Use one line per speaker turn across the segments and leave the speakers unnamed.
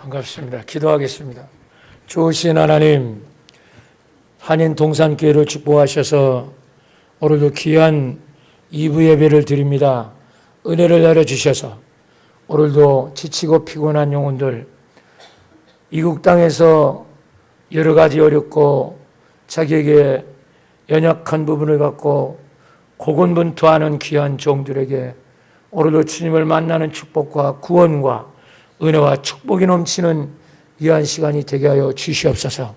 반갑습니다. 기도하겠습니다. 좋으신 하나님, 한인 동산교회를 축복하셔서 오늘도 귀한 2부 예배를 드립니다. 은혜를 내려주셔서 오늘도 지치고 피곤한 영혼들, 이국 땅에서 여러 가지 어렵고 자기에게 연약한 부분을 갖고 고군분투하는 귀한 종들에게 오늘도 주님을 만나는 축복과 구원과 은혜와 축복이 넘치는 귀한 시간이 되게 하여 주시옵소서.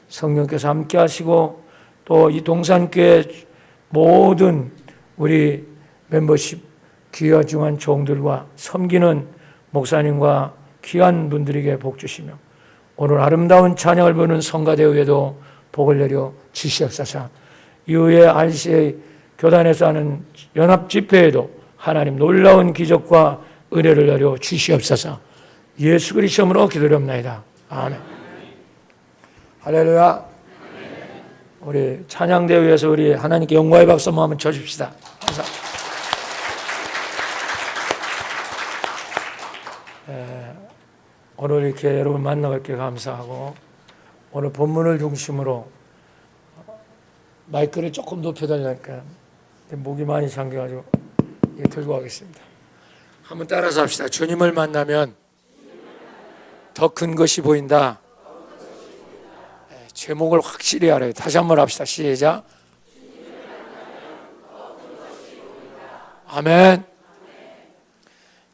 성령께서 함께 하시고 또 이 동산교회 모든 우리 멤버십 귀중한 종들과 섬기는 목사님과 귀한 분들에게 복 주시며 오늘 아름다운 찬양을 부르는 성가대회에도 복을 내려 주시옵소서. 이후에 RCA 교단에서 하는 연합집회에도 하나님 놀라운 기적과 은혜를 내려 주시옵소서. 예수 그리스도 이름으로 기도드립니다. 아멘. 할렐루야. 우리 찬양대회에서 우리 하나님께 영광의 박수 한번 쳐줍시다. 감사합니다. 오늘 이렇게 여러분 만나뵙게 감사하고 오늘 본문을 중심으로 마이크를 조금 높여달라니까 목이 많이 잠겨가지고 이거 들고 가겠습니다. 한번 따라서 합시다. 주님을 만나면 더 큰 것이 보인다. 제목을 확실히 알아요. 다시 한번 합시다. 시작. 아멘.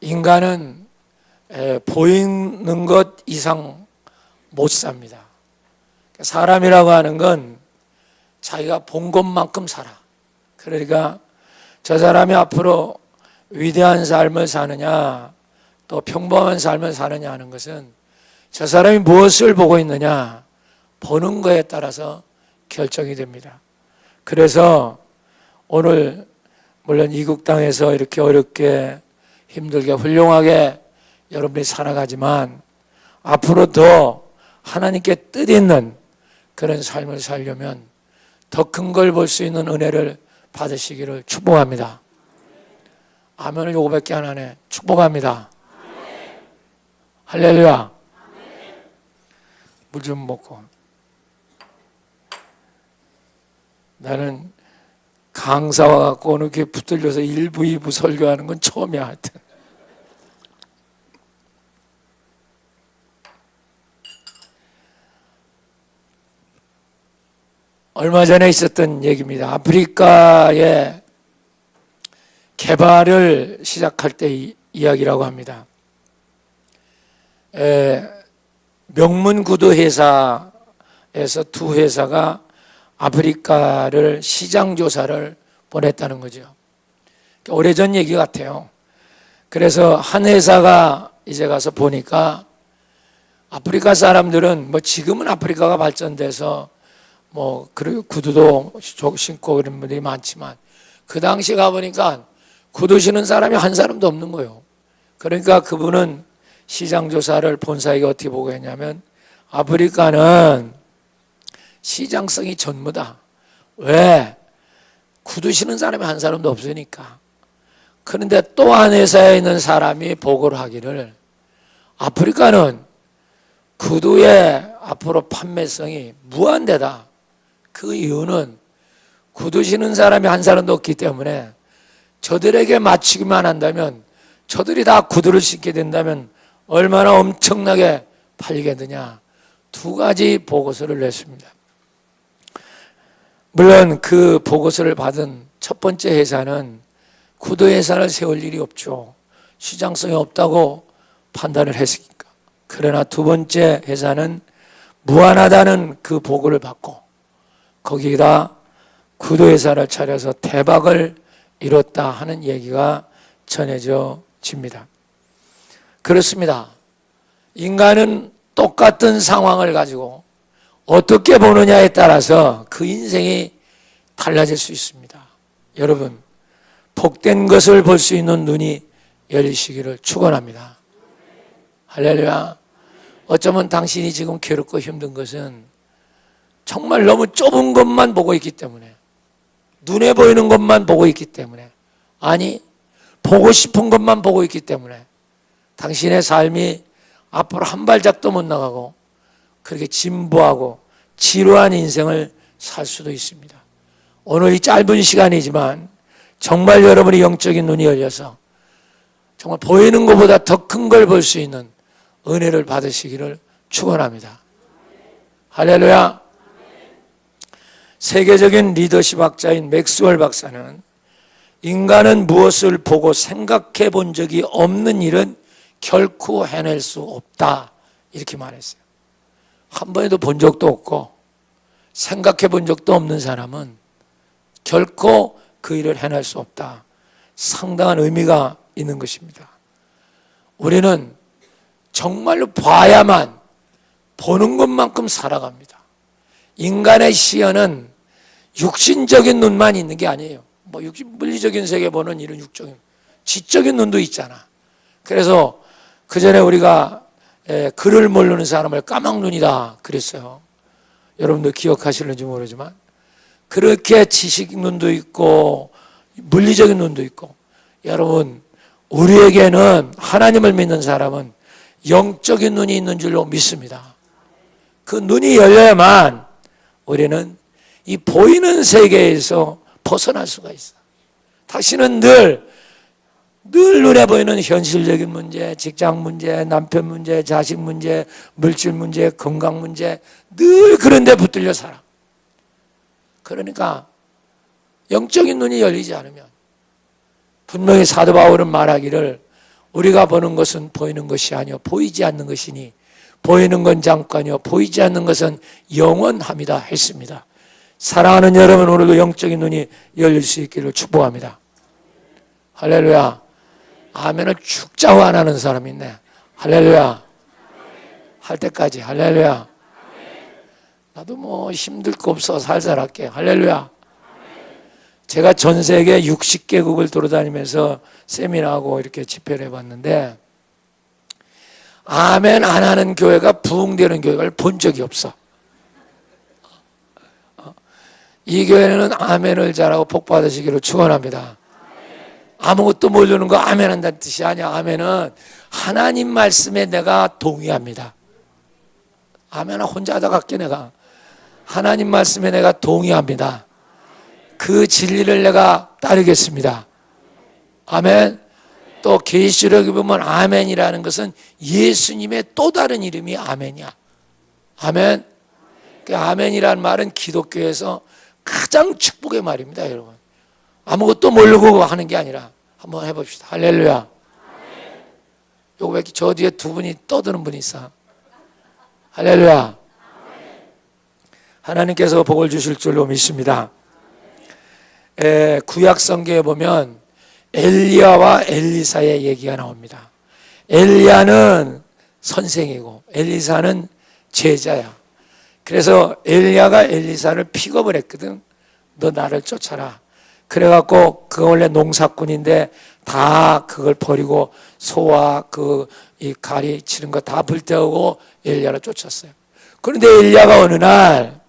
인간은 보이는 것 이상 못 삽니다. 사람이라고 하는 건 자기가 본 것만큼 살아. 그러니까 저 사람이 앞으로 위대한 삶을 사느냐 또 평범한 삶을 사느냐 하는 것은 저 사람이 무엇을 보고 있느냐 보는 거에 따라서 결정이 됩니다. 그래서 오늘 물론 이국 땅에서 이렇게 어렵게 힘들게 훌륭하게 여러분이 살아가지만 앞으로 더 하나님께 뜻 있는 그런 삶을 살려면 더 큰 걸 볼 수 있는 은혜를 받으시기를 축복합니다. 아멘을 요거밖에 안 하네. 축복합니다. 할렐루야. 물 좀 먹고. 나는 강사와 갖고 어느 게 붙들려서 1부, 2부 설교하는 건 처음이야. 하여튼. 얼마 전에 있었던 얘기입니다. 아프리카의 개발을 시작할 때 이야기라고 합니다. 명문구두 회사에서 두 회사가 아프리카를 시장조사를 보냈다는 거죠. 오래전 얘기 같아요. 그래서 한 회사가 이제 가서 보니까 아프리카 사람들은 뭐 지금은 아프리카가 발전돼서 뭐 구두도 신고 그런 분들이 많지만 그 당시 가보니까 구두 신는 사람이 한 사람도 없는 거예요. 그러니까 그분은 시장조사를 본사에게 어떻게 보고했냐면 아프리카는 시장성이 전무다. 왜? 구두 신는 사람이 한 사람도 없으니까. 그런데 또 한 회사에 있는 사람이 보고를 하기를 아프리카는 구두의 앞으로 판매성이 무한대다. 그 이유는 구두 신는 사람이 한 사람도 없기 때문에 저들에게 맞추기만 한다면 저들이 다 구두를 신게 된다면 얼마나 엄청나게 팔리겠느냐. 두 가지 보고서를 냈습니다. 물론 그 보고서를 받은 첫 번째 회사는 구두 회사를 세울 일이 없죠. 시장성이 없다고 판단을 했으니까. 그러나 두 번째 회사는 무한하다는 그 보고를 받고 거기다 구두 회사를 차려서 대박을 이뤘다 하는 얘기가 전해집니다. 그렇습니다. 인간은 똑같은 상황을 가지고 어떻게 보느냐에 따라서 그 인생이 달라질 수 있습니다. 여러분, 복된 것을 볼 수 있는 눈이 열리시기를 축원합니다. 할렐루야. 어쩌면 당신이 지금 괴롭고 힘든 것은 정말 너무 좁은 것만 보고 있기 때문에, 눈에 보이는 것만 보고 있기 때문에, 아니 보고 싶은 것만 보고 있기 때문에 당신의 삶이 앞으로 한 발짝도 못 나가고 그렇게 진보하고 지루한 인생을 살 수도 있습니다. 오늘 이 짧은 시간이지만 정말 여러분의 영적인 눈이 열려서 정말 보이는 것보다 더 큰 걸 볼 수 있는 은혜를 받으시기를 축원합니다. 할렐루야. 세계적인 리더십 학자인 맥스웰 박사는 인간은 무엇을 보고 생각해 본 적이 없는 일은 결코 해낼 수 없다, 이렇게 말했어요. 한 번에도 본 적도 없고 생각해 본 적도 없는 사람은 결코 그 일을 해낼 수 없다. 상당한 의미가 있는 것입니다. 우리는 정말로 봐야만, 보는 것만큼 살아갑니다. 인간의 시야는 육신적인 눈만 있는 게 아니에요. 물리적인 세계 보는 이런 육적인, 지적인 눈도 있잖아. 그래서 그 전에 우리가 글을 모르는 사람을 까막눈이다 그랬어요. 여러분도 기억하실는지 모르지만 그렇게 지식 눈도 있고 물리적인 눈도 있고, 여러분 우리에게는 하나님을 믿는 사람은 영적인 눈이 있는 줄로 믿습니다. 그 눈이 열려야만 우리는 이 보이는 세계에서 벗어날 수가 있어. 당신은 늘 눈에 보이는 현실적인 문제, 직장 문제, 남편 문제, 자식 문제, 물질 문제, 건강 문제, 늘 그런 데 붙들려 살아. 그러니까 영적인 눈이 열리지 않으면, 분명히 사도 바울은 말하기를 우리가 보는 것은 보이는 것이 아니요 보이지 않는 것이니 보이는 건 잠깐이요 보이지 않는 것은 영원합니다 했습니다. 사랑하는 여러분, 오늘도 영적인 눈이 열릴 수 있기를 축복합니다. 할렐루야. 아멘을 축자고 안 하는 사람이 있네. 할렐루야. 할 때까지 할렐루야. 나도 힘들 거 없어 살살 할게. 할렐루야. 제가 전 세계 60개국을 돌아다니면서 세미나하고 이렇게 집회를 해봤는데 아멘 안 하는 교회가 부흥되는 교회를 본 적이 없어. 이 교회는 아멘을 잘하고 복 받으시기를 축원합니다. 아무것도 모르는 거 아멘 한다는 뜻이 아니야. 아멘은 하나님 말씀에 내가 동의합니다. 아멘 혼자 하다 갈게. 내가 하나님 말씀에 내가 동의합니다. 그 진리를 내가 따르겠습니다. 아멘. 또 계시록에 보면 아멘이라는 것은 예수님의 또 다른 이름이 아멘이야. 아멘. 그 아멘이라는 말은 기독교에서 가장 축복의 말입니다, 여러분. 아무것도 모르고 하는 게 아니라 한번 해봅시다. 할렐루야. 요거 왜 저 뒤에 두 분이 떠드는 분이 있어? 할렐루야. 하나님께서 복을 주실 줄로 믿습니다. 구약 성경에 보면 엘리야와 엘리사의 얘기가 나옵니다. 엘리야는 선생이고 엘리사는 제자야. 그래서 엘리야가 엘리사를 픽업을 했거든. 너 나를 쫓아라. 그래갖고 그 원래 농사꾼인데 다 그걸 버리고 소와 이 가리 치는 거 다 불태우고 엘리야를 쫓았어요. 그런데 엘리야가 어느 날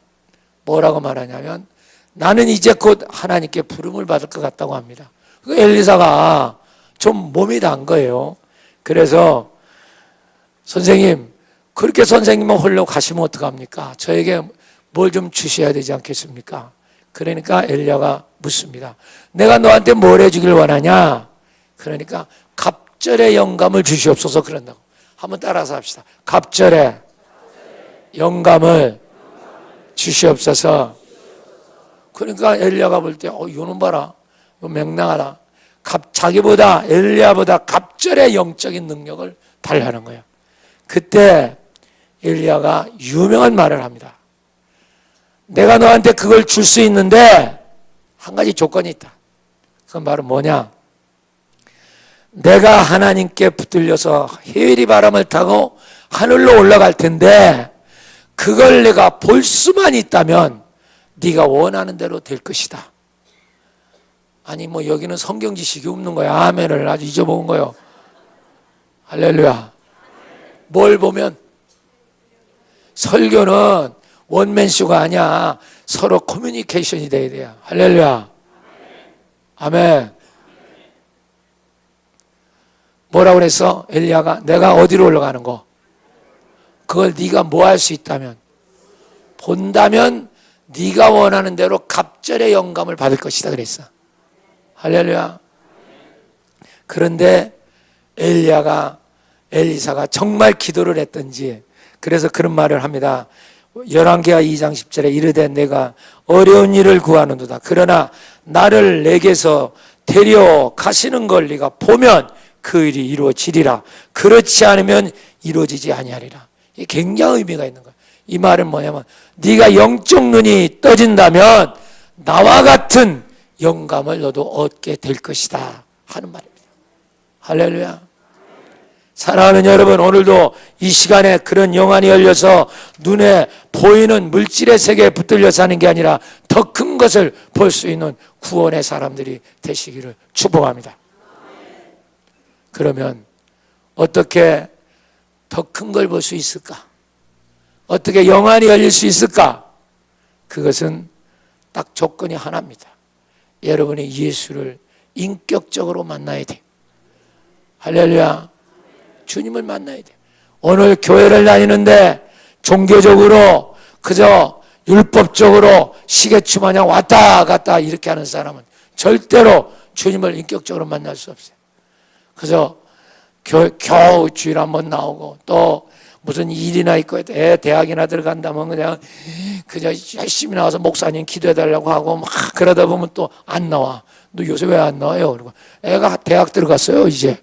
뭐라고 말하냐면 나는 이제 곧 하나님께 부름을 받을 것 같다고 합니다. 그 엘리사가 좀 몸이 단 거예요. 그래서 선생님, 그렇게 선생님은 홀로 가시면 어떡합니까? 저에게 뭘 좀 주셔야 되지 않겠습니까? 그러니까 엘리야가 묻습니다. 내가 너한테 뭘 해주길 원하냐? 그러니까 갑절의 영감을 주시옵소서 그런다고. 한번 따라서 합시다. 갑절의 영감을 주시옵소서. 그러니까 엘리야가 볼 때 이놈 봐라. 이거 맹랑하다. 자기보다 엘리야보다 갑절의 영적인 능력을 발휘하는 거예요. 그때 엘리야가 유명한 말을 합니다. 내가 너한테 그걸 줄 수 있는데 한 가지 조건이 있다. 그 말은 뭐냐? 내가 하나님께 붙들려서 해외리 바람을 타고 하늘로 올라갈 텐데 그걸 내가 볼 수만 있다면 네가 원하는 대로 될 것이다. 아니 여기는 성경 지식이 없는 거야. 아멘을 아주 잊어먹은 거예요. 할렐루야. 뭘 보면? 설교는 원맨쇼가 아니야. 서로 커뮤니케이션이 돼야 돼요. 할렐루야. 아멘. 뭐라고 그랬어? 엘리야가 내가 어디로 올라가는 거? 그걸 네가 뭐 할 수 있다면, 본다면 네가 원하는 대로 갑절의 영감을 받을 것이다 그랬어. 할렐루야. 그런데 엘리사가 정말 기도를 했던지, 그래서 그런 말을 합니다. 열왕기하 2장 10절에 이르되 내가 어려운 일을 구하는도다. 그러나 나를 내게서 데려가시는 걸 네가 보면 그 일이 이루어지리라. 그렇지 않으면 이루어지지 아니하리라. 이게 굉장히 의미가 있는 거예요. 이 말은 뭐냐면 네가 영적 눈이 떠진다면 나와 같은 영감을 너도 얻게 될 것이다 하는 말입니다. 할렐루야. 사랑하는 여러분, 오늘도 이 시간에 그런 영안이 열려서 눈에 보이는 물질의 세계에 붙들려 사는 게 아니라 더 큰 것을 볼 수 있는 구원의 사람들이 되시기를 축복합니다. 그러면 어떻게 더 큰 걸 볼 수 있을까? 어떻게 영안이 열릴 수 있을까? 그것은 딱 조건이 하나입니다. 여러분이 예수를 인격적으로 만나야 돼요. 할렐루야. 주님을 만나야 돼요. 오늘 교회를 다니는데 종교적으로 그저 율법적으로 시계추 마냥 왔다 갔다 이렇게 하는 사람은 절대로 주님을 인격적으로 만날 수 없어요. 그래서 겨우 주일 한번 나오고 또 무슨 일이나 있고 애 대학이나 들어간다면 그냥 열심히 나와서 목사님 기도해달라고 하고 막 그러다 보면 또 안 나와. 너 요새 왜 안 나와요? 그리고 애가 대학 들어갔어요. 이제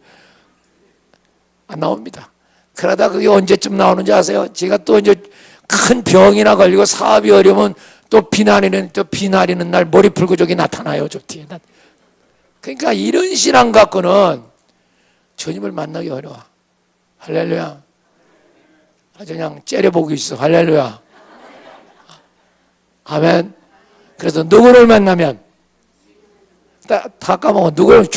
안 나옵니다. 그러다 그게 언제쯤 나오는지 아세요? 제가 또 이제 큰 병이나 걸리고 사업이 어려우면 또 비나리는 날 머리 풀고 저기 나타나요. 저 뒤에. 그러니까 이런 신앙 갖고는 주님을 만나기 어려워. 할렐루야. 아주 그냥 째려보고 있어. 할렐루야. 아멘. 그래서 누구를 만나면 다 까먹어. 누구를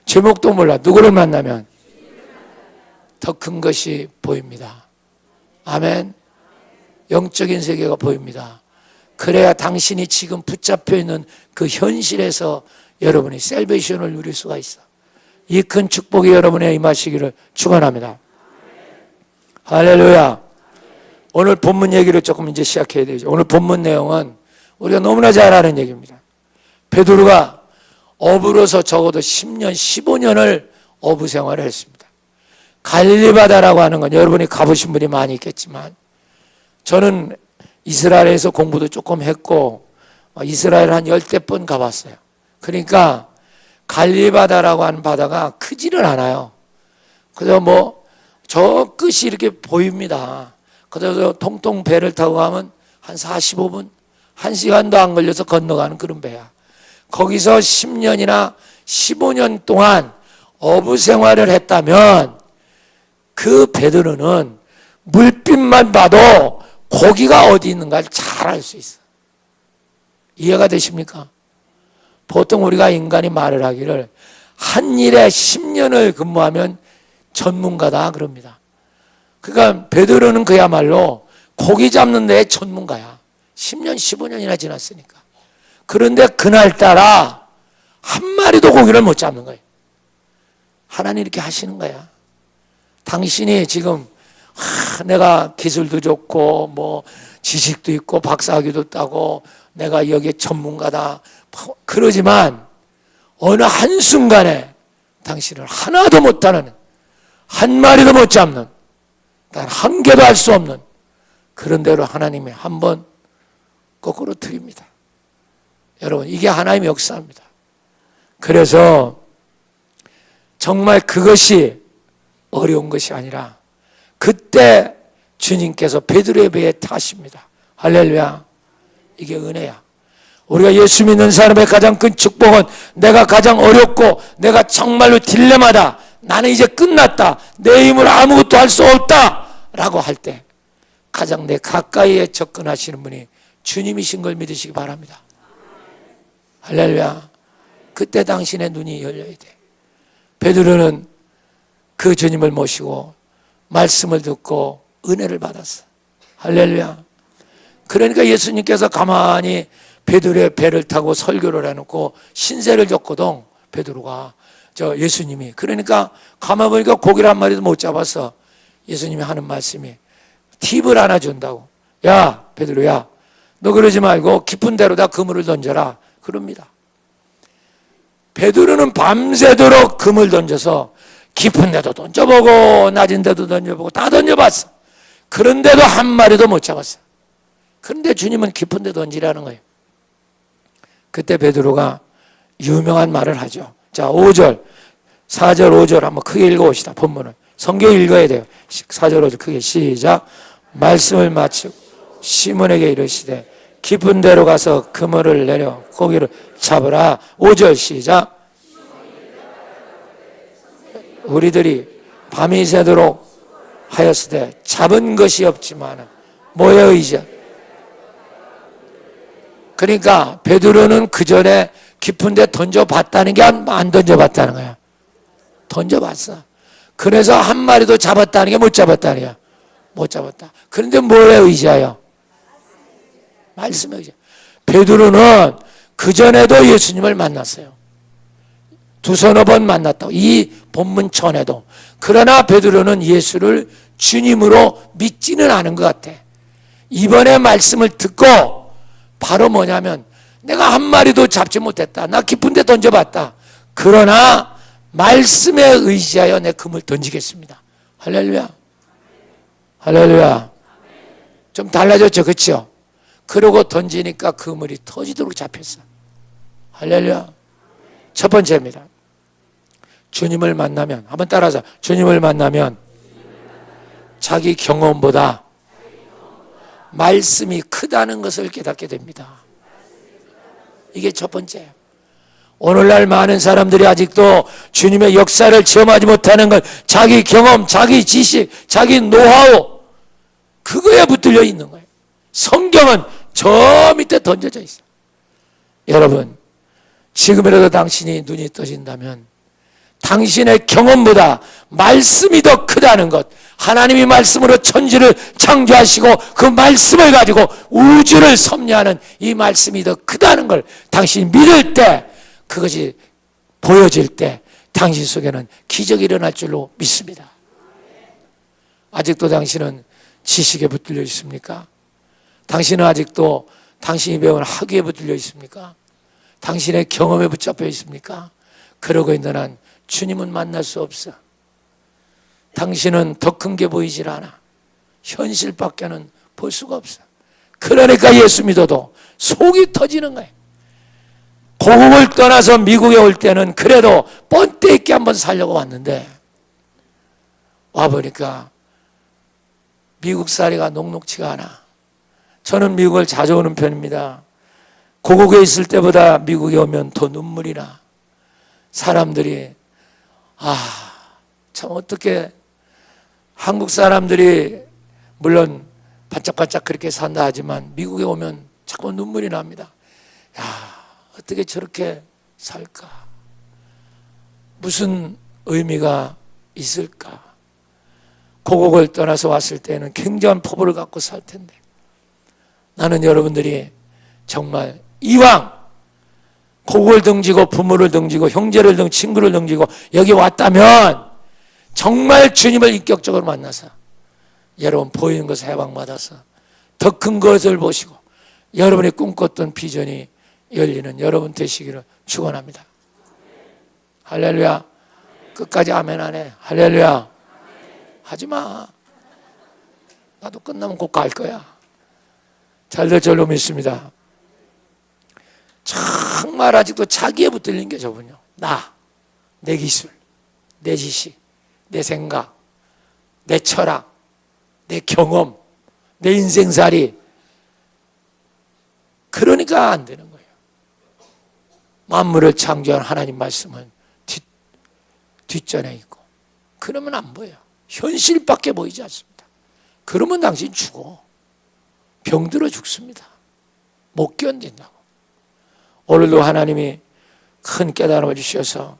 제목도 몰라. 누구를 만나면 더 큰 것이 보입니다. 아멘. 영적인 세계가 보입니다. 그래야 당신이 지금 붙잡혀 있는 그 현실에서 여러분이 셀베이션을 누릴 수가 있어. 이 큰 축복이 여러분의 임하시기를 축원합니다. 할렐루야. 오늘 본문 얘기를 조금 이제 시작해야 되죠. 오늘 본문 내용은 우리가 너무나 잘 아는 얘기입니다. 베드로가 어부로서 적어도 10년, 15년을 어부 생활을 했습니다. 갈릴리 바다라고 하는 건 여러분이 가보신 분이 많이 있겠지만 저는 이스라엘에서 공부도 조금 했고 이스라엘 한 10대 번 가봤어요. 그러니까 갈릴리 바다라고 하는 바다가 크지를 않아요. 그래서 저 끝이 이렇게 보입니다. 그래서 통통 배를 타고 가면 한 45분, 1시간도 안 걸려서 건너가는 그런 배야. 거기서 10년이나 15년 동안 어부 생활을 했다면 그 베드로는 물빛만 봐도 고기가 어디 있는가를 잘 알 수 있어. 이해가 되십니까? 보통 우리가 인간이 말을 하기를 한 일에 10년을 근무하면 전문가다 그럽니다. 그러니까 베드로는 그야말로 고기 잡는 데의 전문가야. 10년, 15년이나 지났으니까. 그런데 그날따라 한 마리도 고기를 못 잡는 거예요. 하나님 이렇게 하시는 거야. 당신이 지금 내가 기술도 좋고 지식도 있고 박사학위도 따고 내가 여기에 전문가다 그러지만 어느 한순간에 당신을 하나도 못하는 한 마리도 못 잡는 단 한 개도 할 수 없는 그런 대로 하나님이 한번 거꾸로 드립니다. 여러분 이게 하나님의 역사입니다. 그래서 정말 그것이 어려운 것이 아니라 그때 주님께서 베드로의 배에 타십니다. 할렐루야. 이게 은혜야. 우리가 예수 믿는 사람의 가장 큰 축복은 내가 가장 어렵고 내가 정말로 딜레마다 나는 이제 끝났다. 내 힘으로 아무것도 할 수 없다 라고 할 때 가장 내 가까이에 접근하시는 분이 주님이신 걸 믿으시기 바랍니다. 할렐루야. 그때 당신의 눈이 열려야 돼. 베드로는 그 주님을 모시고 말씀을 듣고 은혜를 받았어. 할렐루야. 그러니까 예수님께서 가만히 베드로의 배를 타고 설교를 해놓고 신세를 졌거든. 베드로가 예수님이. 그러니까 가만 보니까 고기를 한 마리도 못 잡았어. 예수님이 하는 말씀이 팁을 하나 준다고. 야, 베드로야, 너 그러지 말고 깊은 데로다 그물을 던져라. 그럽니다. 베드로는 밤새도록 그물 던져서 깊은 데도 던져보고 낮은 데도 던져보고 다 던져봤어. 그런데도 한 마리도 못 잡았어. 그런데 주님은 깊은 데 던지라는 거예요. 그때 베드로가 유명한 말을 하죠. 자, 5절, 4절, 5절 한번 크게 읽어봅시다. 본문을. 성경 읽어야 돼요. 4절, 5절 크게 시작. 말씀을 마치고 시몬에게 이르시되 깊은 데로 가서 그물을 내려 고기를 잡으라. 5절 시작. 우리들이 밤이 새도록 하였으되 잡은 것이 없지만 뭐에 의지하. 그러니까 베드로는 그 전에 깊은 데 던져봤다는 게 안 던져봤다는 거야. 던져봤어. 그래서 한 마리도 잡았다는 게 못 잡았다는 거야. 못 잡았다. 그런데 뭐에 의지하여? 말씀에 의지하여. 베드로는 그 전에도 예수님을 만났어요. 두서너 번 만났다고. 이 본문 전에도. 그러나 베드로는 예수를 주님으로 믿지는 않은 것 같아. 이번에 말씀을 듣고 바로 뭐냐면 내가 한 마리도 잡지 못했다. 나 깊은 데 던져봤다. 그러나 말씀에 의지하여 내 그물 던지겠습니다. 할렐루야. 할렐루야. 좀 달라졌죠, 그렇죠? 그러고 던지니까 그물이 터지도록 잡혔어. 할렐루야. 첫 번째입니다. 주님을 만나면, 한번 따라하자. 주님을 만나면 자기 경험보다 말씀이 크다는 것을 깨닫게 됩니다. 이게 첫 번째예요. 오늘날 많은 사람들이 아직도 주님의 역사를 체험하지 못하는 건 자기 경험, 자기 지식, 자기 노하우, 그거에 붙들려 있는 거예요. 성경은 저 밑에 던져져 있어요. 여러분, 지금이라도 당신이 눈이 떠진다면 당신의 경험보다 말씀이 더 크다는 것, 하나님이 말씀으로 천지를 창조하시고 그 말씀을 가지고 우주를 섭리하는 이 말씀이 더 크다는 걸 당신이 믿을 때, 그것이 보여질 때 당신 속에는 기적이 일어날 줄로 믿습니다. 아직도 당신은 지식에 붙들려 있습니까? 당신은 아직도 당신이 배운 학위에 붙들려 있습니까? 당신의 경험에 붙잡혀 있습니까? 그러고 있는 한 주님은 만날 수 없어. 당신은 더 큰 게 보이질 않아. 현실밖에는 볼 수가 없어. 그러니까 예수 믿어도 속이 터지는 거예요. 고국을 떠나서 미국에 올 때는 그래도 뻔때 있게 한번 살려고 왔는데 와보니까 미국 살이가 녹록지가 않아. 저는 미국을 자주 오는 편입니다. 고국에 있을 때보다 미국에 오면 더 눈물이 나. 사람들이 참 어떻게 한국 사람들이 물론 반짝반짝 그렇게 산다 하지만 미국에 오면 자꾸 눈물이 납니다. 어떻게 저렇게 살까? 무슨 의미가 있을까? 고국을 떠나서 왔을 때는 굉장한 포부를 갖고 살 텐데 나는 여러분들이 정말 이왕 고국을 등지고 부모를 등지고 형제를 등지고 친구를 등지고 여기 왔다면 정말 주님을 인격적으로 만나서 여러분 보이는 것을 해방받아서 더 큰 것을 보시고 여러분이 꿈꿨던 비전이 열리는 여러분 되시기를 축원합니다. 할렐루야. 끝까지 아멘 안 해. 할렐루야. 하지마. 나도 끝나면 곧 갈 거야. 잘 될 줄로 믿습니다. 정말 아직도 자기에 붙들린 게 저분요. 내 기술, 내 지식, 내 생각, 내 철학, 내 경험, 내 인생살이. 그러니까 안 되는 거예요. 만물을 창조한 하나님 말씀은 뒷전에 있고 그러면 안 보여요. 현실밖에 보이지 않습니다. 그러면 당신 죽어. 병들어 죽습니다. 못 견딘다고. 오늘도 하나님이 큰 깨달음을 주셔서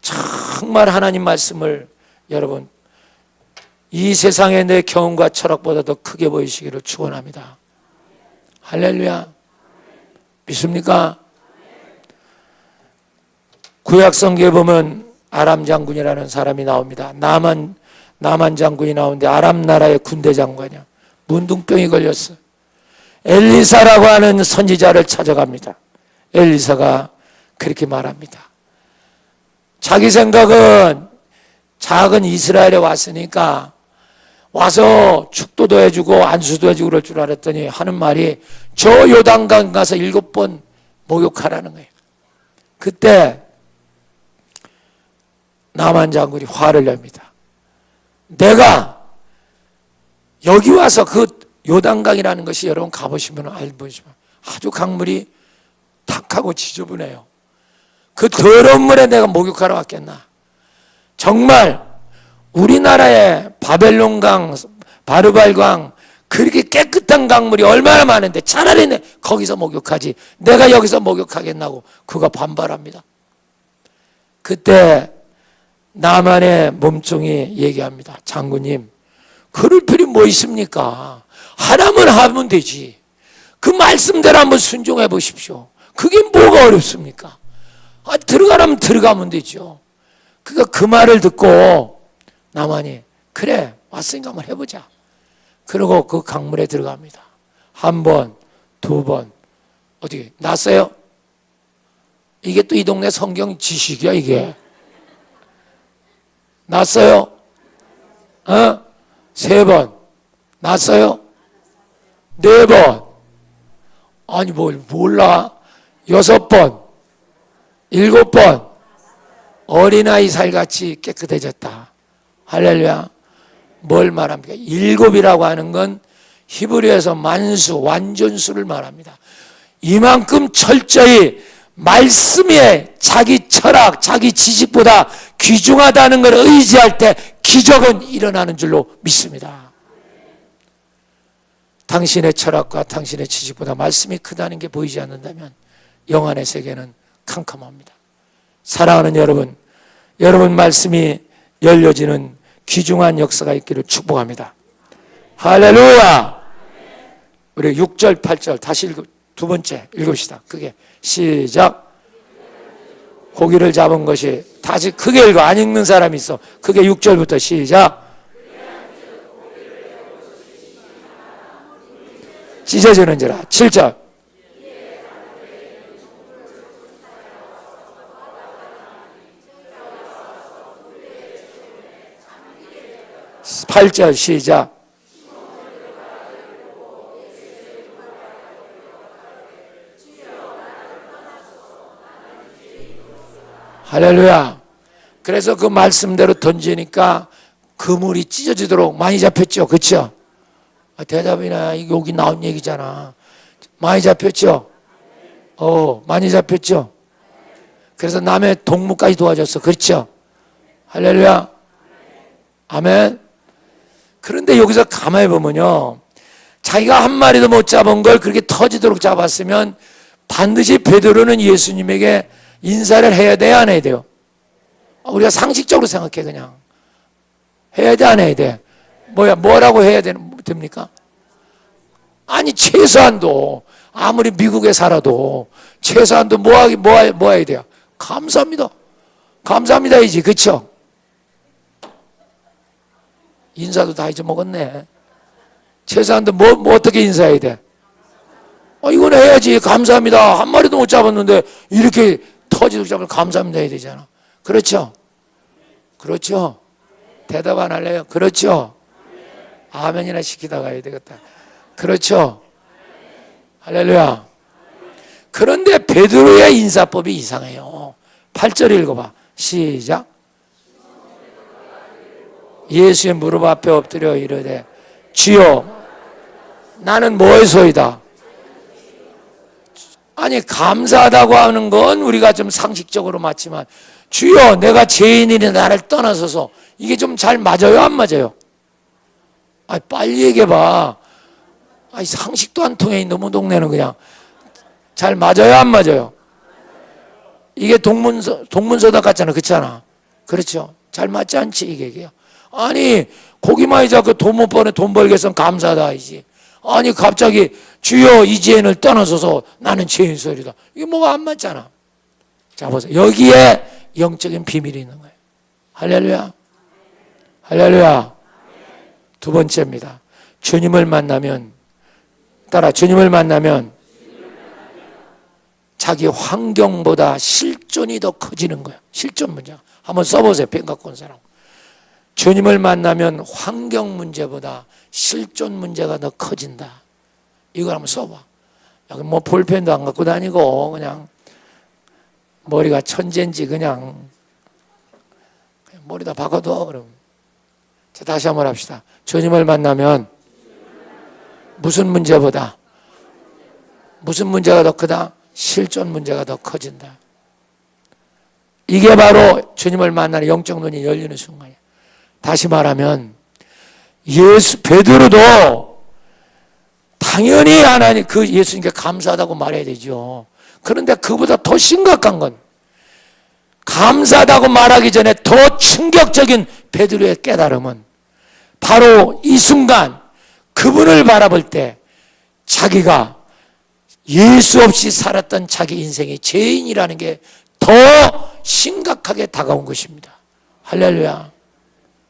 정말 하나님 말씀을 여러분 이 세상의 내 경험과 철학보다 더 크게 보이시기를 축원합니다. 할렐루야. 믿습니까? 구약 성경에 보면 아람 장군이라는 사람이 나옵니다. 나만 장군이 나오는데 아람 나라의 군대 장관이야. 문둥병이 걸렸어요. 엘리사라고 하는 선지자를 찾아갑니다. 엘리사가 그렇게 말합니다. 자기 생각은 작은 이스라엘에 왔으니까 와서 축도도 해주고 안수도 해주고 그럴 줄 알았더니 하는 말이 저 요단강 가서 7번 목욕하라는 거예요. 그때 나만 장군이 화를 냅니다. 내가 여기 와서 그 요단강이라는 것이 여러분 가보시면 알보시면 아주 강물이 탁하고 지저분해요. 그 더러운 물에 내가 목욕하러 왔겠나. 정말 우리나라의 바벨론강, 바르발강 그렇게 깨끗한 강물이 얼마나 많은데 차라리 거기서 목욕하지 내가 여기서 목욕하겠나고 그가 반발합니다. 그때 나만의 몸종이 얘기합니다. 장군님, 그럴 필요 뭐 있습니까? 하라면 하면 되지. 그 말씀대로 한번 순종해 보십시오. 그게 뭐가 어렵습니까? 들어가라면 들어가면 되죠. 그러니까 그 말을 듣고 나만이 그래 왔으니까 한번 해보자. 그리고 그 강물에 들어갑니다. 한 번, 두 번. 어떻게 났어요? 이게 또 이 동네 성경 지식이야 이게. 났어요? 세 번. 났어요? 네 번. 아니 뭘 몰라. 6번. 7번. 어린아이 살같이 깨끗해졌다. 할렐루야. 뭘 말합니까? 7이라고 하는 건 히브리어에서 만수, 완전수를 말합니다. 이만큼 철저히 말씀에 자기 철학, 자기 지식보다 귀중하다는 걸 의지할 때 기적은 일어나는 줄로 믿습니다. 당신의 철학과 당신의 지식보다 말씀이 크다는 게 보이지 않는다면 영안의 세계는 캄캄합니다. 사랑하는 여러분, 여러분 말씀이 열려지는 귀중한 역사가 있기를 축복합니다. 할렐루야. 우리 6절 8절 다시 두 번째 읽읍시다. 크게 시작. 고기를 잡은 것이 다시 크게 읽어. 안 읽는 사람이 있어. 크게 6절부터 시작. 찢어지는지라. 7절. 8절 시작. 할렐루야. 그래서 그 말씀대로 던지니까 그물이 찢어지도록 많이 잡혔죠. 그렇죠? 대답이나 여기 나온 얘기잖아. 많이 잡혔죠? 많이 잡혔죠? 그래서 남의 동무까지 도와줬어. 그렇죠? 할렐루야. 아멘. 그런데 여기서 가만히 보면요, 자기가 한 마리도 못 잡은 걸 그렇게 터지도록 잡았으면 반드시 베드로는 예수님에게 인사를 해야 돼요, 안 해야 돼요? 우리가 상식적으로 생각해. 그냥 해야 돼, 안 해야 돼? 뭐라고 해야 됩니까? 아니 최소한도 아무리 미국에 살아도 최소한도 뭐 해야 돼요? 감사합니다. 감사합니다이지. 그렇죠? 인사도 다 잊어먹었네. 최소한도 뭐 어떻게 인사해야 돼? 이건 해야지. 감사합니다. 한 마리도 못 잡았는데 이렇게 터지도록 잡으면 감사합니다 해야 되잖아. 그렇죠? 그렇죠? 대답 안 할래요? 그렇죠? 아멘이나 시키다가 해야 되겠다. 그렇죠? 할렐루야. 그런데 베드로의 인사법이 이상해요. 8절 읽어봐. 시작. 예수의 무릎 앞에 엎드려 이르되 주여 나는 뭐의소이다. 아니 감사하다고 하는 건 우리가 좀 상식적으로 맞지만 주여 내가 죄인이니 나를 떠나서서 이게 좀 잘 맞아요 안 맞아요? 빨리 얘기해봐. 상식도 안 통해. 너무 동네는 그냥 잘 맞아요 안 맞아요? 이게 동문서답 같잖아. 그렇잖아. 그렇죠? 잘 맞지 않지 이게 얘기야. 아니 고기 많이 잡고 돈 못 버네. 돈 벌게 해서 감사하다 이지. 아니 갑자기 주여 이 죄인을 떠나서서 나는 죄인 소리다. 이게 뭐가 안 맞잖아. 자 보세요. 여기에 영적인 비밀이 있는 거예요. 할렐루야. 할렐루야. 두 번째입니다. 주님을 만나면, 따라, 주님을 만나면 자기 환경보다 실존이 더 커지는 거예요. 실존 문제. 한번 써보세요. 펜 갖고 온 사람. 주님을 만나면 환경 문제보다 실존 문제가 더 커진다. 이걸 한번 써봐. 여기 뭐 볼펜도 안 갖고 다니고 그냥 머리가 천재인지 그냥 머리다 박아둬. 그럼 자, 다시 한번 합시다. 주님을 만나면 무슨 문제보다, 무슨 문제가 더 크다? 실존 문제가 더 커진다. 이게 바로 주님을 만나는 영적 눈이 열리는 순간이에요. 다시 말하면 베드로도 당연히 하나님 그 예수님께 감사하다고 말해야 되죠. 그런데 그보다 더 심각한 건 감사하다고 말하기 전에 더 충격적인 베드로의 깨달음은 바로 이 순간 그분을 바라볼 때 자기가 예수 없이 살았던 자기 인생이 죄인이라는 게 더 심각하게 다가온 것입니다. 할렐루야.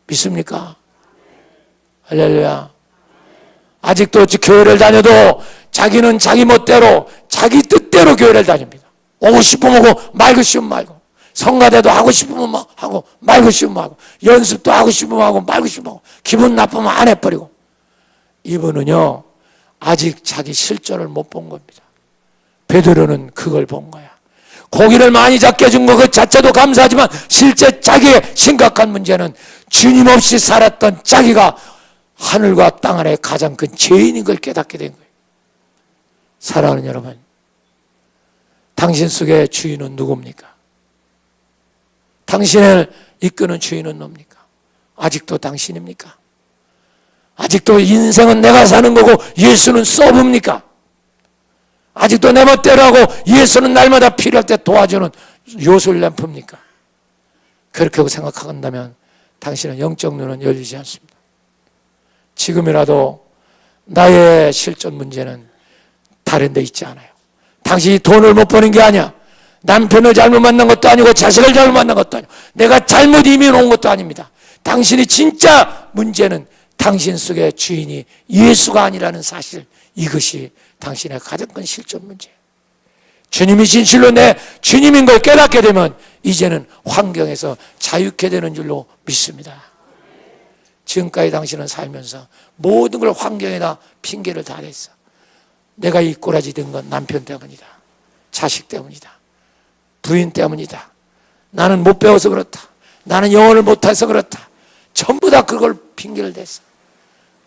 믿습니까? 할렐루야. 아직도 교회를 다녀도 자기는 자기 멋대로 자기 뜻대로 교회를 다닙니다. 오고 싶으면 오고 말고 싶으면 말고, 성가대도 하고 싶으면 하고 말고 싶으면 하고, 연습도 하고 싶으면 하고 말고 싶으면 하고, 기분 나쁘면 안 해버리고. 이분은요 아직 자기 실존을 못 본 겁니다. 베드로는 그걸 본 거야. 고기를 많이 잡게 해준 것 그 자체도 감사하지만 실제 자기의 심각한 문제는 주님 없이 살았던 자기가 하늘과 땅 안에 가장 큰 죄인인 걸 깨닫게 된 거예요. 사랑하는 여러분, 당신 속의 주인은 누굽니까? 당신을 이끄는 주인은 뭡니까? 아직도 당신입니까? 아직도 인생은 내가 사는 거고 예수는 서브입니까? 아직도 내 멋대로 하고 예수는 날마다 필요할 때 도와주는 요술 램프입니까? 그렇게 생각한다면 당신은 영적 눈은 열리지 않습니다. 지금이라도 나의 실존 문제는 다른 데 있지 않아요. 당신이 돈을 못 버는 게 아니야. 남편을 잘못 만난 것도 아니고 자식을 잘못 만난 것도 아니고 내가 잘못 이민 온 것도 아닙니다. 당신이 진짜 문제는 당신 속의 주인이 예수가 아니라는 사실, 이것이 당신의 가장 큰 실존 문제예요. 주님이 진실로 내 주님인 걸 깨닫게 되면 이제는 환경에서 자유케 되는 줄로 믿습니다. 지금까지 당신은 살면서 모든 걸 환경에다 핑계를 다 댔어. 내가 이 꼬라지 된 건 남편 때문이다, 자식 때문이다, 부인 때문이다, 나는 못 배워서 그렇다, 나는 영어를 못해서 그렇다, 전부 다 그걸 핑계를 댔어.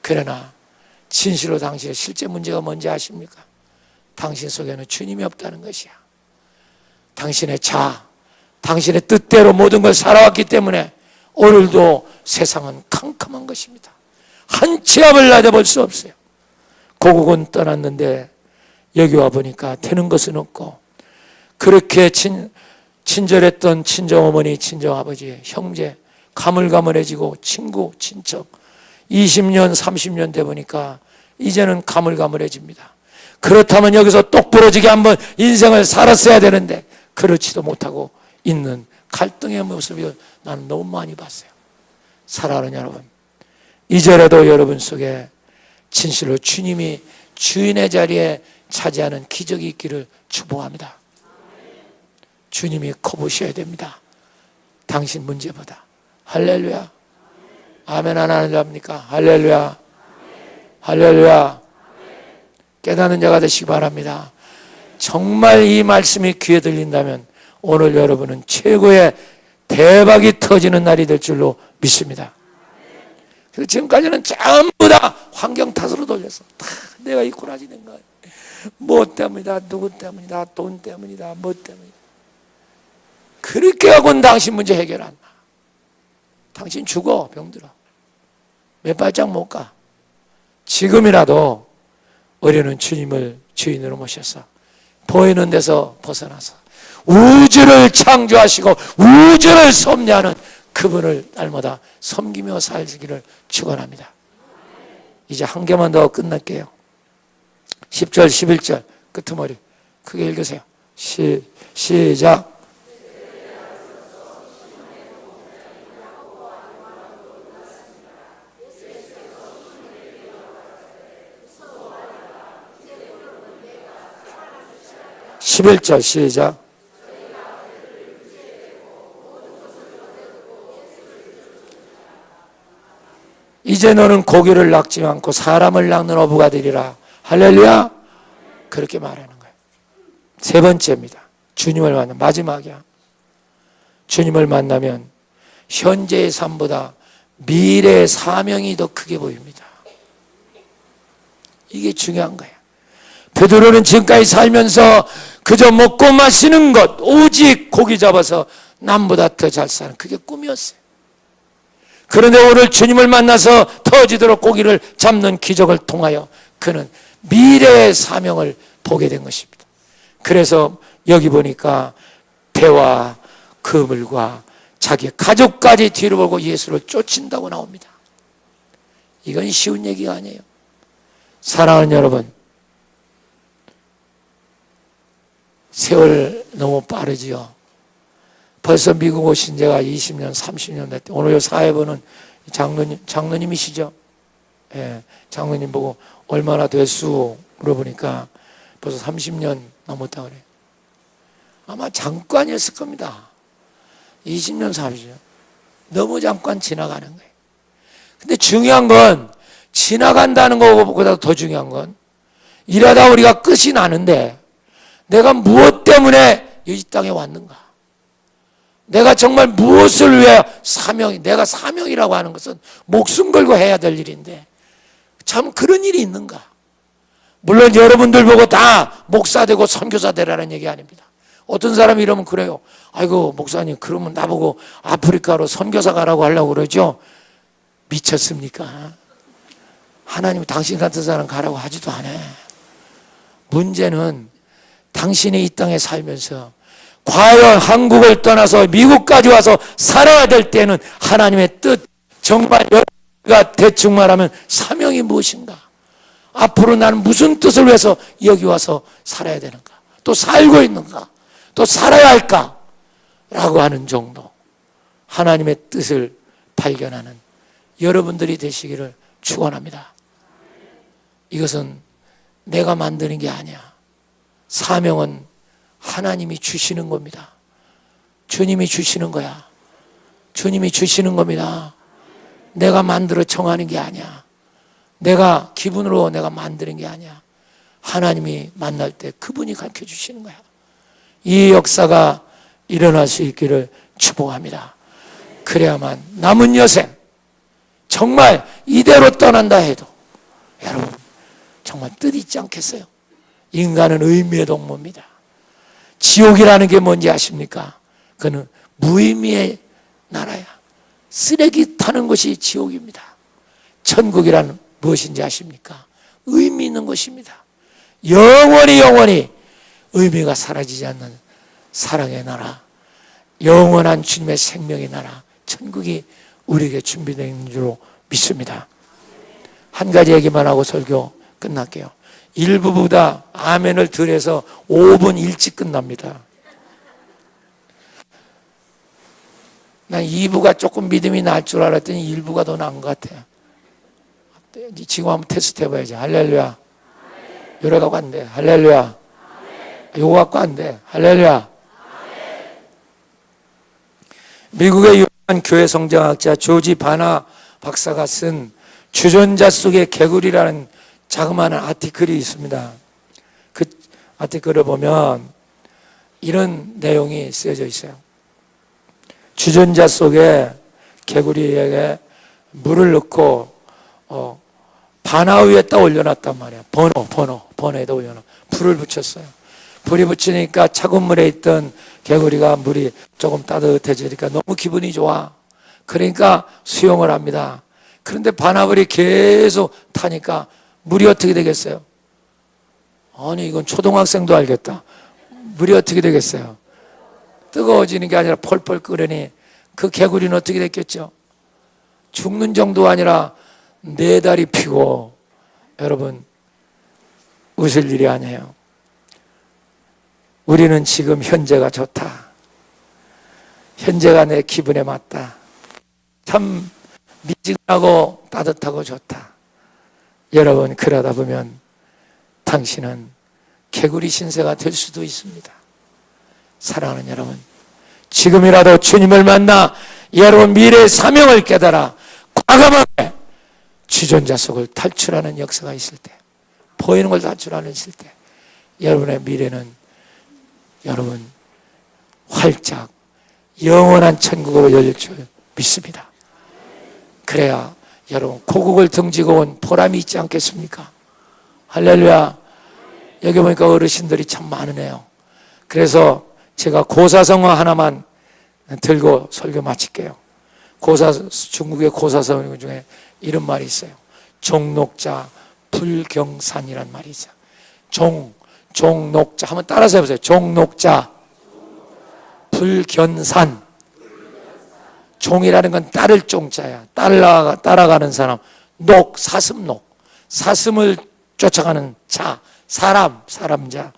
그러나 진실로 당신의 실제 문제가 뭔지 아십니까? 당신 속에는 주님이 없다는 것이야. 당신의 당신의 뜻대로 모든 걸 살아왔기 때문에 오늘도 세상은 캄캄한 것입니다. 한 치 앞을 나대볼 수 없어요. 고국은 떠났는데 여기 와보니까 되는 것은 없고, 그렇게 친절했던 친정어머니, 친정아버지, 형제 가물가물해지고, 친구, 친척 20년, 30년 돼 보니까 이제는 가물가물해집니다. 그렇다면 여기서 똑부러지게 한번 인생을 살았어야 되는데 그렇지도 못하고 있는 갈등의 모습을 나는 너무 많이 봤어요. 사랑하는 여러분, 이제라도 여러분 속에 진실로 주님이 주인의 자리에 차지하는 기적이 있기를 축복합니다. 주님이 커보셔야 됩니다. 당신 문제보다. 할렐루야. 아멘 안 하는 자입니까? 할렐루야. 할렐루야. 깨닫는 자가 되시기 바랍니다. 정말 이 말씀이 귀에 들린다면 오늘 여러분은 최고의 대박이 터지는 날이 될 줄로 믿습니다. 그래서 지금까지는 전부 다 환경 탓으로 돌려서 다 내가 이 꼬라지 된 거야. 뭐 때문이다, 누구 때문이다, 돈 때문이다, 뭐 때문이다. 그렇게 하고는 당신 문제 해결 안 나. 당신 죽어, 병들어. 몇 발짝 못 가. 지금이라도 우리는 주님을 주인으로 모셔서 보이는 데서 벗어나서 우주를 창조하시고 우주를 섭리하는 그분을 날마다 섬기며 살기를 축원합니다. 이제 한 개만 더 끝낼게요. 10절 11절 끄트머리 크게 읽으세요. 시작. 11절 시작. 이제 너는 고기를 낚지 않고 사람을 낚는 어부가 되리라. 할렐루야. 그렇게 말하는 거예요. 세 번째입니다. 주님을 만나, 마지막이야. 주님을 만나면 현재의 삶보다 미래의 사명이 더 크게 보입니다. 이게 중요한 거예요. 베드로는 지금까지 살면서 그저 먹고 마시는 것, 오직 고기 잡아서 남보다 더 잘 사는, 그게 꿈이었어요. 그런데 오늘 주님을 만나서 터지도록 고기를 잡는 기적을 통하여 그는 미래의 사명을 보게 된 것입니다. 그래서 여기 보니까 배와 그물과 자기 가족까지 뒤로 보고 예수를 쫓는다고 나옵니다. 이건 쉬운 얘기가 아니에요. 사랑하는 여러분, 세월 너무 빠르지요. 벌써 미국 오신 지가 20년, 30년 됐대. 오늘 사회부는 장로님이시죠? 예, 장로님 보고 얼마나 됐수 물어보니까 벌써 30년 넘었다 그래요. 아마 잠깐이었을 겁니다. 20년, 30년. 너무 잠깐 지나가는 거예요. 근데 중요한 건 지나간다는 것보다 더 중요한 건 일하다 우리가 끝이 나는데 내가 무엇 때문에 이 땅에 왔는가? 내가 정말 무엇을 위해 내가 사명이라고 하는 것은 목숨 걸고 해야 될 일인데 참 그런 일이 있는가? 물론 여러분들 보고 다 목사 되고 선교사 되라는 얘기 아닙니다. 어떤 사람이 이러면 그래요. 아이고 목사님 그러면 나보고 아프리카로 선교사 가라고 하려고 그러죠. 미쳤습니까? 하나님은 당신 같은 사람 가라고 하지도 않아. 문제는 당신이 이 땅에 살면서 과연 한국을 떠나서 미국까지 와서 살아야 될 때는 하나님의 뜻, 정말 여기가 대충 말하면 사명이 무엇인가? 앞으로 나는 무슨 뜻을 위해서 여기 와서 살아야 되는가? 또 살고 있는가? 또 살아야 할까? 라고 하는 정도 하나님의 뜻을 발견하는 여러분들이 되시기를 축원합니다. 이것은 내가 만드는 게 아니야. 사명은 하나님이 주시는 겁니다. 주님이 주시는 거야. 주님이 주시는 겁니다. 내가 만들어 정하는 게 아니야. 내가 기분으로 내가 만드는 게 아니야. 하나님이 만날 때 그분이 가르쳐 주시는 거야. 이 역사가 일어날 수 있기를 축복합니다. 그래야만 남은 여생 정말 이대로 떠난다 해도 여러분 정말 뜻있지 않겠어요? 인간은 의미의 동물입니다. 지옥이라는 게 뭔지 아십니까? 그는 무의미의 나라야. 쓰레기 타는 것이 지옥입니다. 천국이란 무엇인지 아십니까? 의미 있는 것입니다. 영원히 의미가 사라지지 않는 사랑의 나라, 영원한 주님의 생명의 나라, 천국이 우리에게 준비된 줄로 믿습니다. 한 가지 얘기만 하고 설교 끝날게요. 1부보다 아멘을 들여서 5분 일찍 끝납니다. 난 2부가 조금 믿음이 날 줄 알았더니 1부가 더 나은 것 같아요. 지금 한번 테스트 해봐야지. 할렐루야. 요래 갖고 안 돼. 할렐루야. 요거 갖고 안 돼. 할렐루야. 미국의 유명한 교회 성장학자 조지 바나 박사가 쓴 주전자 속의 개구리라는 자그마한 아티클이 있습니다. 그 아티클을 보면 이런 내용이 쓰여져 있어요. 주전자 속에 개구리에게 물을 넣고 바나 위에다 올려놨단 말이야. 버너에다 올려놔. 불을 붙였어요. 불이 붙이니까 차가운 물에 있던 개구리가 물이 조금 따뜻해지니까 너무 기분이 좋아. 그러니까 수영을 합니다. 그런데 바나불이 계속 타니까 물이 어떻게 되겠어요? 아니 이건 초등학생도 알겠다. 물이 어떻게 되겠어요? 뜨거워지는 게 아니라 펄펄 끓으니 그 개구리는 어떻게 됐겠죠? 죽는 정도가 아니라 네 다리 피고, 여러분 웃을 일이 아니에요. 우리는 지금 현재가 좋다. 현재가 내 기분에 맞다. 참 미지근하고 따뜻하고 좋다. 여러분 그러다 보면 당신은 개구리 신세가 될 수도 있습니다. 사랑하는 여러분, 지금이라도 주님을 만나 여러분 미래의 사명을 깨달아 과감하게 주존자 속을 탈출하는 역사가 있을 때, 보이는 걸 탈출하는 있을 때 여러분의 미래는 여러분 활짝 영원한 천국으로 열릴 줄 믿습니다. 그래야 여러분 고국을 등지고 온 보람이 있지 않겠습니까? 할렐루야. 여기 보니까 어르신들이 참 많으네요. 그래서 제가 고사성어 하나만 들고 설교 마칠게요. 중국의 고사성어 중에 이런 말이 있어요. 종록자 불경산이란 말이 있어요. 종록자 한번 따라서 해보세요. 종록자 불견산. 종이라는 건 따를 종자야. 따라가는 사람. 사슴록. 사슴을 쫓아가는 자. 사람자.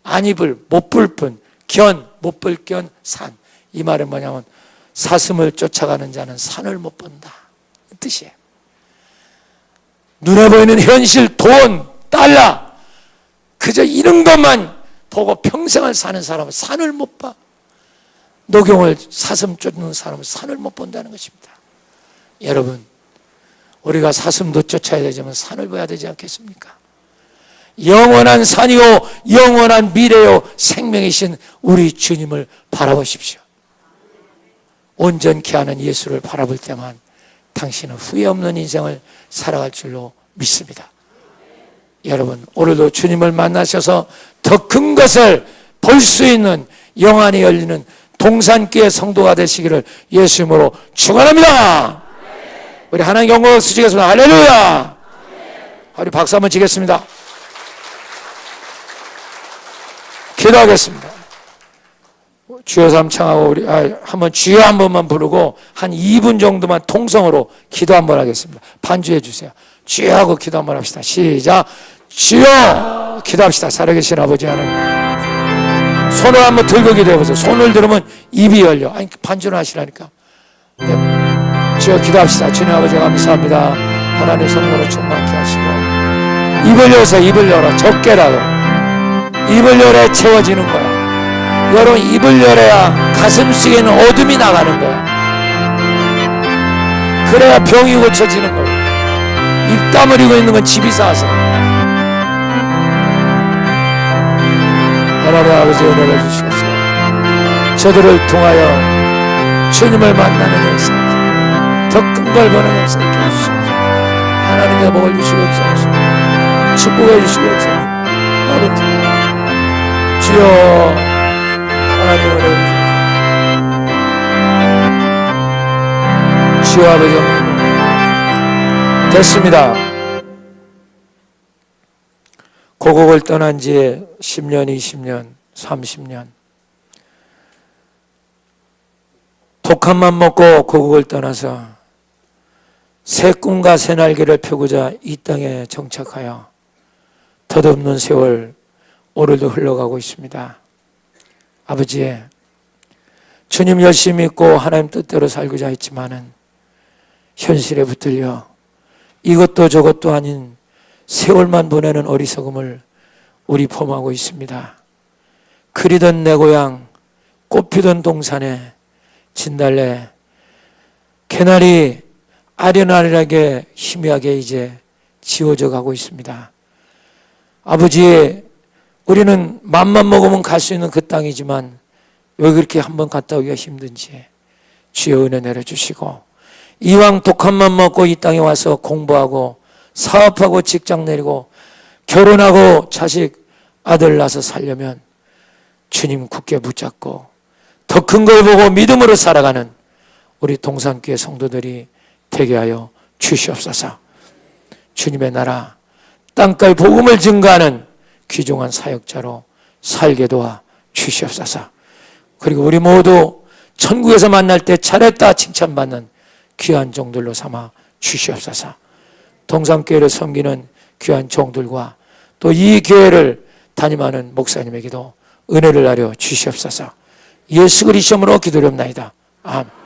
아니불, 못 불 뿐. 못 불 견, 산. 이 말은 뭐냐면 사슴을 쫓아가는 자는 산을 못 본다. 이 뜻이에요. 눈에 보이는 현실, 돈, 달러, 그저 이런 것만 보고 평생을 사는 사람은 산을 못 봐. 녹용을 사슴 쫓는 사람은 산을 못 본다는 것입니다. 여러분, 우리가 사슴도 쫓아야 되지만 산을 봐야 되지 않겠습니까? 영원한 산이요 영원한 미래요 생명이신 우리 주님을 바라보십시오. 온전케 하는 예수를 바라볼 때만 당신은 후회 없는 인생을 살아갈 줄로 믿습니다. 여러분, 오늘도 주님을 만나셔서 더 큰 것을 볼 수 있는 영안이 열리는 동산교회 성도가 되시기를 예수 이름으로 축원합니다. 우리 하나님 영광을 쓰시겠습니다. 할렐루야. 우리 박수 한번 치겠습니다. 기도하겠습니다. 주여 삼창하고 우리 한번 주여 한 번만 부르고 한 2분 정도만 통성으로 기도 한번 하겠습니다. 반주해 주세요. 주여 하고 기도 한번 합시다. 시작. 주여 기도합시다. 살아계신 아버지 하나님, 손을 한번 들고 기도해 보세요. 손을 들으면 입이 열려. 아니 반주를 하시라니까. 네. 주여 기도합시다. 주님 아버지 감사합니다. 하나님 성령으로 충만케 하시고 입을 열어서 입을 열어. 적게라도 입을 열어야 채워지는 거야. 여러분, 입을 열어야 가슴 속에 있는 어둠이 나가는 거야. 그래야 병이 고쳐지는 거야. 입 다물고 있는 건 집이 싸서. 하나님 아버지 은혜를 주시겠어요. 저들을 통하여 주님을 만나는 역사, 더 큰 걸 보는 역사 있게 해주시옵소서. 하나님의 복을 주시옵소서. 축복해 주시옵소서. 아버지 주여 하나님 은혜 주시옵소서. 주여 아버지 됐습니다. 고국을 떠난 지 10년, 20년, 30년 독한만 먹고 고국을 떠나서 새 꿈과 새 날개를 펴고자 이 땅에 정착하여 덧없는 세월 오늘도 흘러가고 있습니다. 아버지, 주님 열심히 믿고 하나님 뜻대로 살고자 했지만은 현실에 붙들려 이것도 저것도 아닌 세월만 보내는 어리석음을 우리 범하고 있습니다. 그리던 내 고향, 꽃피던 동산에 진달래, 개나리 아련아련하게 희미하게 이제 지워져 가고 있습니다. 아버지, 우리는 맘만 먹으면 갈 수 있는 그 땅이지만 왜 그렇게 한번 갔다 오기가 힘든지 주여 은혜 내려주시고, 이왕 독한만 먹고 이 땅에 와서 공부하고 사업하고 직장 내리고 결혼하고 자식 아들 낳아서 살려면 주님 굳게 붙잡고 더 큰 걸 보고 믿음으로 살아가는 우리 동산교회 성도들이 되게 하여 주시옵소서. 주님의 나라 땅까지 복음을 증거하는 귀중한 사역자로 살게 도와 주시옵소서. 그리고 우리 모두 천국에서 만날 때 잘했다 칭찬받는 귀한 종들로 삼아 주시옵소서. 동산교회를 섬기는 귀한 종들과 또 이 교회를 담임하는 목사님에게도 은혜를 하려 주시옵소서. 예수 그리스도로 기도합나이다. 아멘.